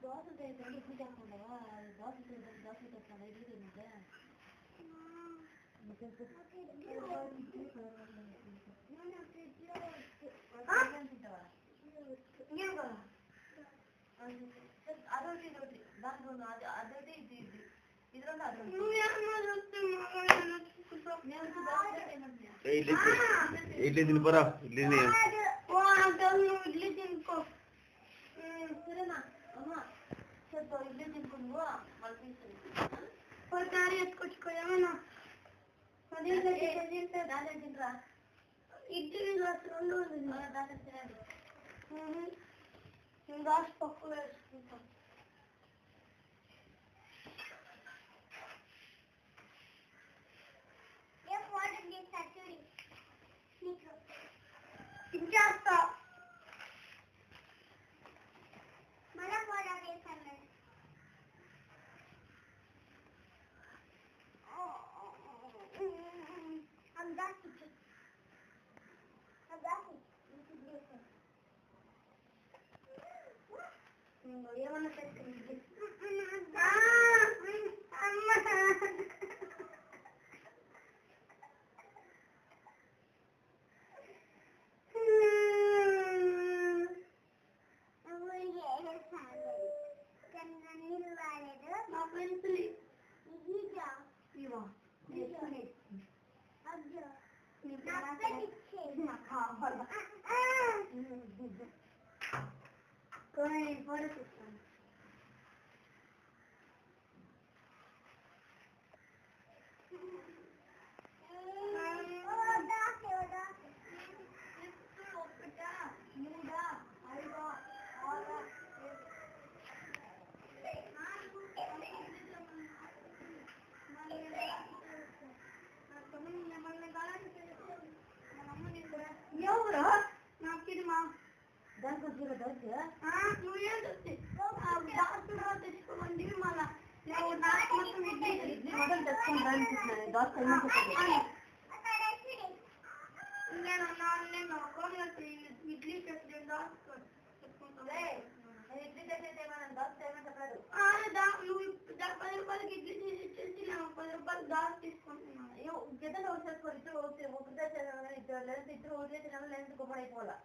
దోశలు చేసి ఇడ్లీ చేస్తున్నావా? దోశలు చేస్తాను ఇడ్లీ తింటే అదొకటి ఇదొకటి దాంట్లో అదొకటి ఇది ఇది రెండు అదొకటి ఇడ్లీ తినిపోరా ఇడ్లీ ఇడ్లీ తినుకో సరేనా అమ్మా చెప్పు ఇడ్లీ తినుకో మళ్ళీ ఒకసారి ఎత్తుకొచ్చుకోమన్నా అదే దాని తింటరా ఇడ్లీ రెండు దాని తినండి గ్లాస్ పప్పు వేసుకుంటాం ఇంకేస్తా మళ్ళా కూడా వేసాను ఏమన్నా పెట్టుకుంది ఎవరు నాకిమా దానికి వచ్చిన దోశ నువ్వేం తెచ్చుకోమండి మళ్ళా ఇడ్లీ మొదలు తెచ్చుకుంటాను దోశ ఇడ్లీ తెచ్చి ఇడ్లీ తెచ్చితే మనం దోశ ఏమని చెప్పలేదు నువ్వు 10 రూపాయలకి ఇడ్లీ తీసి ఇచ్చేసి 10 రూపాయలు దోశ తీసుకుంటున్నాను ఇద్దరు ఒకసారి ఇద్దరు ఒకటే తినాలి లేదు గుమ్మడి అయిపోవాలా